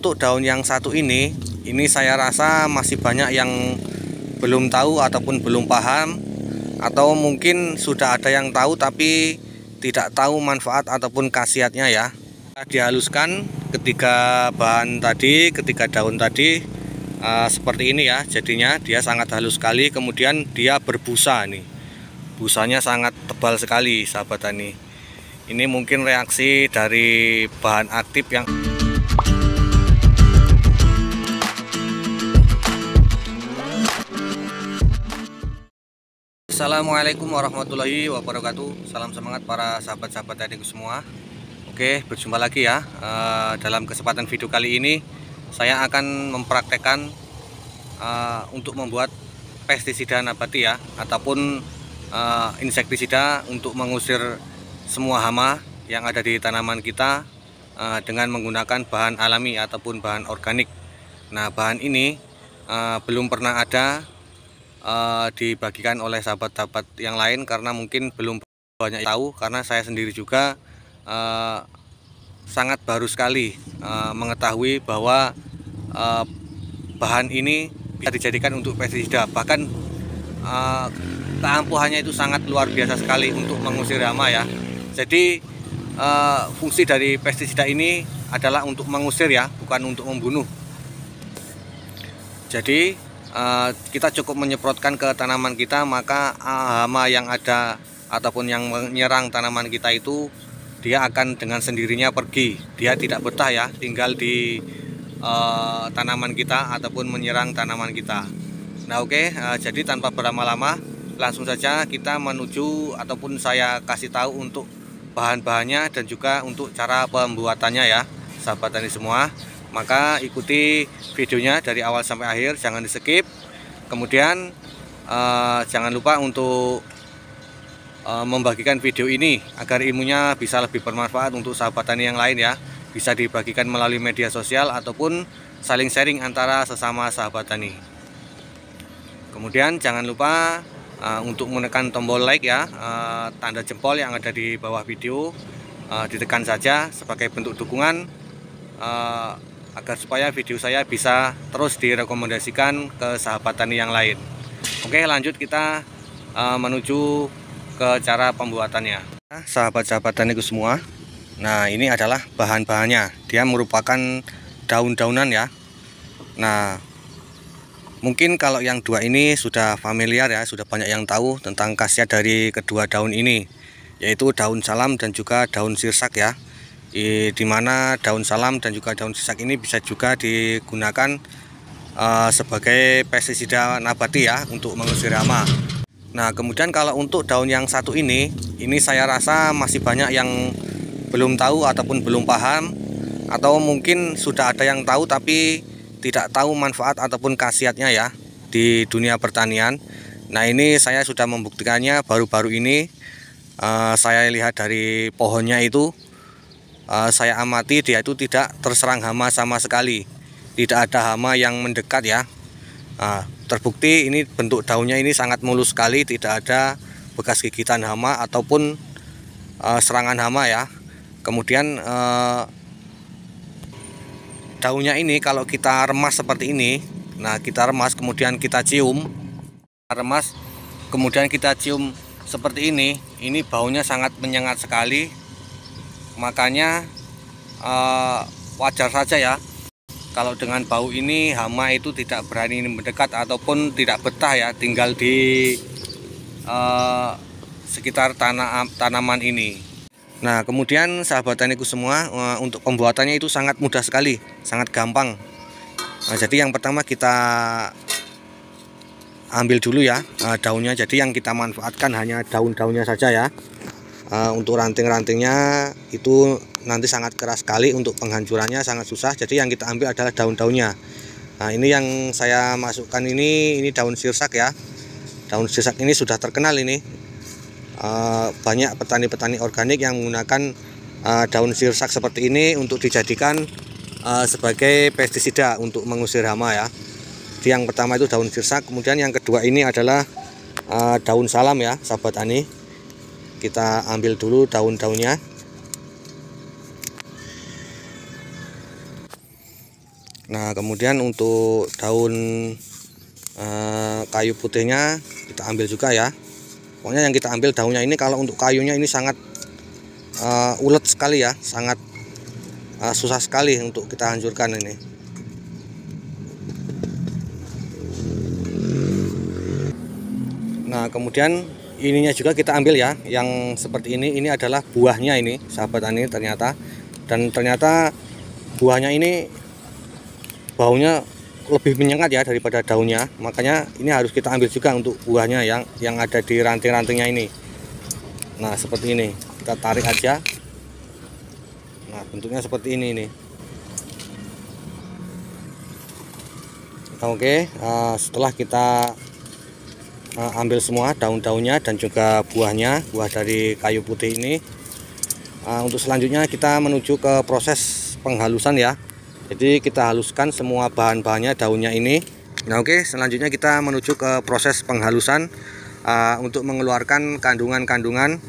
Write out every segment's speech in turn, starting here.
untuk daun yang satu ini saya rasa masih banyak yang belum tahu ataupun belum paham, atau mungkin sudah ada yang tahu tapi tidak tahu manfaat ataupun khasiatnya ya. Dihaluskan ketika daun tadi seperti ini ya, jadinya dia sangat halus sekali. Kemudian dia berbusa nih, busanya sangat tebal sekali sahabat tani. Ini mungkin reaksi dari bahan aktif yang Assalamualaikum warahmatullahi wabarakatuh. Salam semangat para sahabat-sahabat taniku semua. Oke, berjumpa lagi ya. Dalam kesempatan video kali ini saya akan mempraktekkan untuk membuat pestisida nabati ya, ataupun insektisida untuk mengusir semua hama yang ada di tanaman kita dengan menggunakan bahan alami ataupun bahan organik. Nah, bahan ini belum pernah ada dibagikan oleh sahabat-sahabat yang lain karena mungkin belum banyak tahu, karena saya sendiri juga sangat baru sekali mengetahui bahwa bahan ini bisa dijadikan untuk pestisida. Bahkan keampuhannya itu sangat luar biasa sekali untuk mengusir hama ya. Jadi fungsi dari pestisida ini adalah untuk mengusir ya, bukan untuk membunuh. Jadi kita cukup menyemprotkan ke tanaman kita, maka hama yang ada ataupun yang menyerang tanaman kita itu dia akan dengan sendirinya pergi. Dia tidak betah ya tinggal di tanaman kita ataupun menyerang tanaman kita. Nah oke, jadi tanpa berlama-lama langsung saja kita menuju ataupun saya kasih tahu untuk bahan-bahannya dan juga untuk cara pembuatannya ya sahabat tani semua. Maka ikuti videonya dari awal sampai akhir, jangan di skip. Kemudian jangan lupa untuk membagikan video ini agar ilmunya bisa lebih bermanfaat untuk sahabat tani yang lain ya. Bisa dibagikan melalui media sosial ataupun saling sharing antara sesama sahabat tani. Kemudian jangan lupa untuk menekan tombol like ya, tanda jempol yang ada di bawah video, ditekan saja sebagai bentuk dukungan agar supaya video saya bisa terus direkomendasikan ke sahabat tani yang lain. Oke, lanjut kita menuju ke cara pembuatannya. Sahabat-sahabat taniku semua, nah ini adalah bahan-bahannya. Dia merupakan daun-daunan ya. Nah, mungkin kalau yang dua ini sudah familiar ya, sudah banyak yang tahu tentang khasiat dari kedua daun ini, yaitu daun salam dan juga daun sirsak ya. Di mana daun salam dan juga daun sirsak ini bisa juga digunakan sebagai pestisida nabati ya untuk mengusir hama. Nah, kemudian kalau untuk daun yang satu ini saya rasa masih banyak yang belum tahu ataupun belum paham, atau mungkin sudah ada yang tahu tapi tidak tahu manfaat ataupun khasiatnya ya di dunia pertanian. Nah, ini saya sudah membuktikannya baru-baru ini. Saya lihat dari pohonnya itu, saya amati dia itu tidak terserang hama sama sekali, tidak ada hama yang mendekat ya. Terbukti ini bentuk daunnya ini sangat mulus sekali, tidak ada bekas gigitan hama ataupun serangan hama ya. Kemudian daunnya ini kalau kita remas seperti ini, nah kita remas kemudian kita cium, seperti ini baunya sangat menyengat sekali. Makanya wajar saja ya kalau dengan bau ini hama itu tidak berani mendekat ataupun tidak betah ya tinggal di sekitar tanaman ini. Nah, kemudian sahabat taniku semua, untuk pembuatannya itu sangat mudah sekali, sangat gampang. Nah, jadi yang pertama kita ambil dulu ya daunnya. Jadi yang kita manfaatkan hanya daun-daunnya saja ya. Untuk ranting-rantingnya itu nanti sangat keras sekali, untuk penghancurannya sangat susah. Jadi yang kita ambil adalah daun-daunnya. Nah, ini yang saya masukkan ini daun sirsak ya. Daun sirsak ini sudah terkenal ini. Banyak petani-petani organik yang menggunakan daun sirsak seperti ini untuk dijadikan sebagai pestisida untuk mengusir hama ya. Jadi yang pertama itu daun sirsak, kemudian yang kedua ini adalah daun salam ya sahabat tani. Kita ambil dulu daun-daunnya. Nah, kemudian untuk daun kayu putihnya kita ambil juga ya. Pokoknya yang kita ambil daunnya ini. Kalau untuk kayunya ini sangat ulet sekali ya, sangat susah sekali untuk kita hancurkan ini. Nah, kemudian ininya juga kita ambil ya, yang seperti ini. Ini adalah buahnya ini, sahabat tani ternyata. Dan ternyata buahnya ini baunya lebih menyengat ya daripada daunnya. Makanya ini harus kita ambil juga untuk buahnya yang ada di ranting-rantingnya ini. Nah, seperti ini. Kita tarik aja. Nah, bentuknya seperti ini nih. Oke, setelah kita ambil semua daun-daunnya dan juga buahnya, buah dari kayu putih ini, untuk selanjutnya kita menuju ke proses penghalusan ya. Jadi kita haluskan semua bahan-bahannya, daunnya ini. Nah, oke, selanjutnya kita menuju ke proses penghalusan untuk mengeluarkan kandungan-kandungan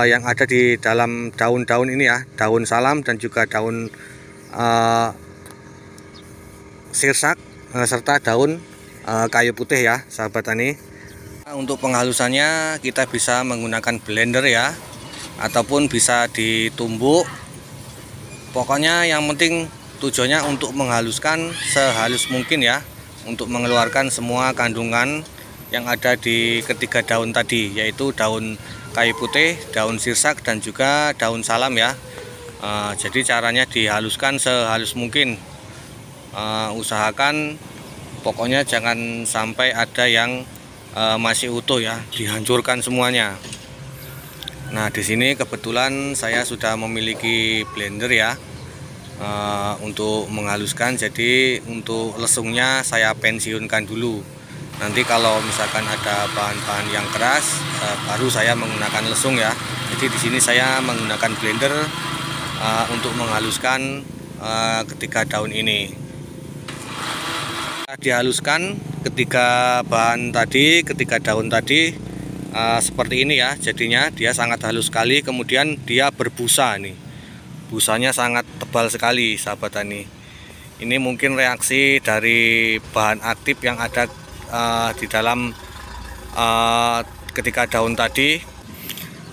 yang ada di dalam daun-daun ini ya, daun salam dan juga daun sirsak serta daun kayu putih ya, sahabat tani. Untuk penghalusannya kita bisa menggunakan blender ya, ataupun bisa ditumbuk. Pokoknya yang penting tujuannya untuk menghaluskan sehalus mungkin ya, untuk mengeluarkan semua kandungan yang ada di ketiga daun tadi, yaitu daun kayu putih, daun sirsak dan juga daun salam ya. Jadi caranya dihaluskan sehalus mungkin. Usahakan pokoknya jangan sampai ada yang masih utuh ya, dihancurkan semuanya. Nah, di sini kebetulan saya sudah memiliki blender ya, untuk menghaluskan. Jadi untuk lesungnya saya pensiunkan dulu. Nanti kalau misalkan ada bahan-bahan yang keras, baru saya menggunakan lesung ya. Jadi di sini saya menggunakan blender untuk menghaluskan ketiga daun ini. Dihaluskan ketiga bahan tadi, ketiga daun tadi seperti ini ya. Jadinya dia sangat halus sekali. Kemudian dia berbusa nih. Busanya sangat tebal sekali, sahabat tani. Ini mungkin reaksi dari bahan aktif yang ada di dalam ketika daun tadi.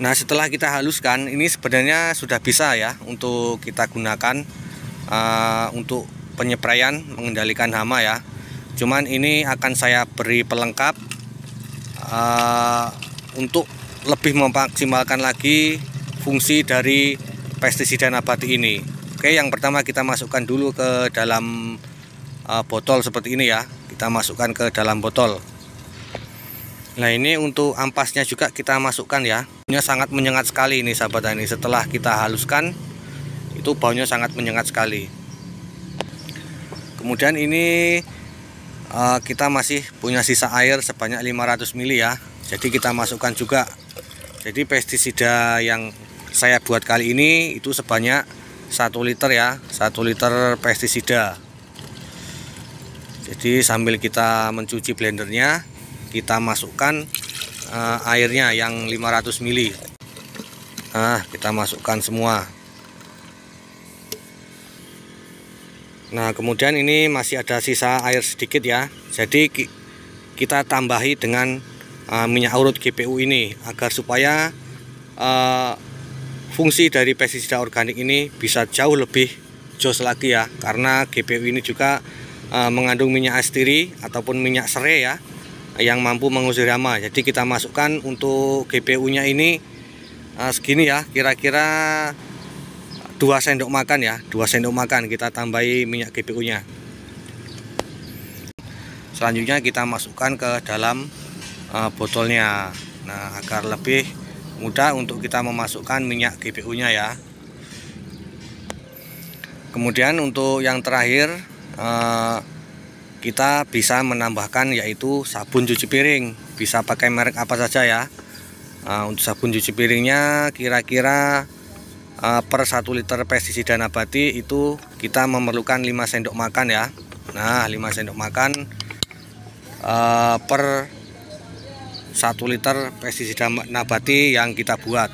Nah, setelah kita haluskan, ini sebenarnya sudah bisa ya untuk kita gunakan untuk penyepraian mengendalikan hama ya. Cuman ini akan saya beri pelengkap untuk lebih memaksimalkan lagi fungsi dari pestisida nabati ini. Oke, yang pertama kita masukkan dulu ke dalam botol seperti ini ya. Kita masukkan ke dalam botol. Nah, ini untuk ampasnya juga kita masukkan ya. Baunya sangat menyengat sekali ini, sahabat tani. Setelah kita haluskan, itu baunya sangat menyengat sekali. Kemudian ini kita masih punya sisa air sebanyak 500 ml ya. Jadi kita masukkan juga. Jadi pestisida yang saya buat kali ini itu sebanyak 1 liter ya, 1 liter pestisida. Jadi sambil kita mencuci blendernya, kita masukkan airnya yang 500 ml. Nah, kita masukkan semua. Nah, kemudian ini masih ada sisa air sedikit ya. Jadi kita tambahi dengan minyak urut GPU ini agar supaya fungsi dari pestisida organik ini bisa jauh lebih jos lagi ya, karena GPU ini juga mengandung minyak astiri ataupun minyak serai ya, yang mampu mengusir hama. Jadi kita masukkan untuk GPU nya ini segini ya, kira-kira 2 sendok makan ya, 2 sendok makan kita tambahi minyak GPU nya. Selanjutnya kita masukkan ke dalam botolnya. Nah, agar lebih mudah untuk kita memasukkan minyak GPU nya ya. Kemudian untuk yang terakhir kita bisa menambahkan yaitu sabun cuci piring. Bisa pakai merek apa saja ya. Untuk sabun cuci piringnya kira-kira per 1 liter pestisida nabati itu kita memerlukan 5 sendok makan ya. Nah, 5 sendok makan per 1 liter pestisida nabati yang kita buat.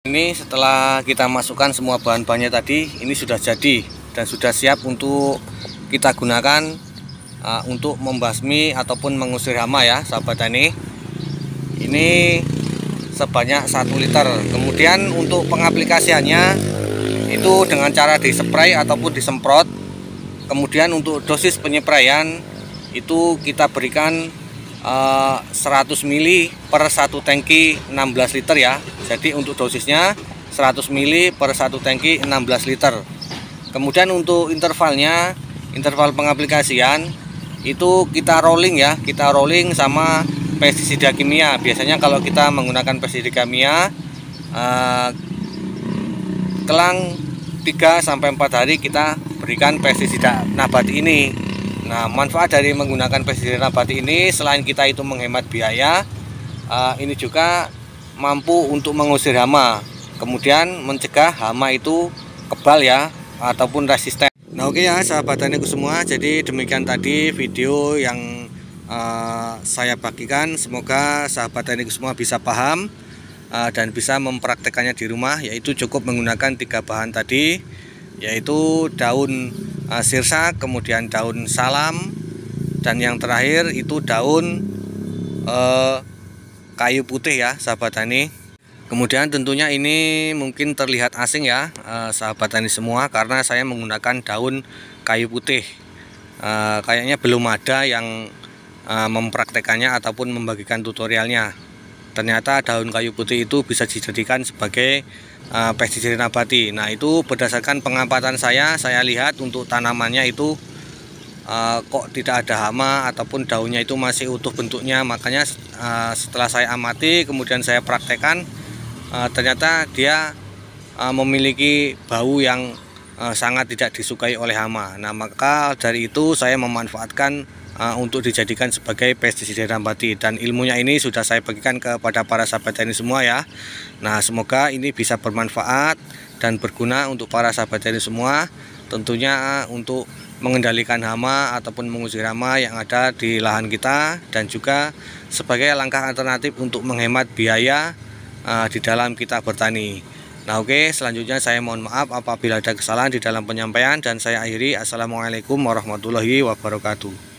Ini setelah kita masukkan semua bahan-bahannya tadi, ini sudah jadi. dan sudah siap untuk kita gunakan untuk membasmi ataupun mengusir hama ya sahabat tani. Ini sebanyak 1 liter. Kemudian untuk pengaplikasiannya itu dengan cara dispray ataupun disemprot. Kemudian untuk dosis penyepraian itu kita berikan 100 ml per 1 tangki 16 liter ya. Jadi untuk dosisnya 100 ml per 1 tangki 16 liter. Kemudian untuk intervalnya, interval pengaplikasian itu kita rolling ya, kita rolling sama pestisida kimia. Biasanya kalau kita menggunakan pestisida kimia kelang 3-4 hari kita berikan pestisida nabati ini. Nah, manfaat dari menggunakan pestisida nabati ini selain kita itu menghemat biaya, ini juga mampu untuk mengusir hama, kemudian mencegah hama itu kebal ya ataupun resisten. Nah oke ya sahabat taniku semua, jadi demikian tadi video yang saya bagikan. Semoga sahabat taniku semua bisa paham dan bisa mempraktekannya di rumah, yaitu cukup menggunakan 3 bahan tadi, yaitu daun sirsak, kemudian daun salam, dan yang terakhir itu daun kayu putih ya sahabat tani. Kemudian tentunya ini mungkin terlihat asing ya sahabat tani semua, karena saya menggunakan daun kayu putih. Kayaknya belum ada yang mempraktekannya ataupun membagikan tutorialnya. Ternyata daun kayu putih itu bisa dijadikan sebagai pestisida nabati. Nah itu berdasarkan pengamatan saya lihat untuk tanamannya itu kok tidak ada hama ataupun daunnya itu masih utuh bentuknya. Makanya setelah saya amati kemudian saya praktekkan, ternyata dia memiliki bau yang sangat tidak disukai oleh hama. Nah maka dari itu saya memanfaatkan untuk dijadikan sebagai pestisida nabati, dan ilmunya ini sudah saya bagikan kepada para sahabat tani semua ya. Nah semoga ini bisa bermanfaat dan berguna untuk para sahabat tani semua, tentunya untuk mengendalikan hama ataupun mengusir hama yang ada di lahan kita, dan juga sebagai langkah alternatif untuk menghemat biaya di dalam kita bertani. Nah oke, selanjutnya saya mohon maaf apabila ada kesalahan di dalam penyampaian, dan saya akhiri. Assalamualaikum warahmatullahi wabarakatuh.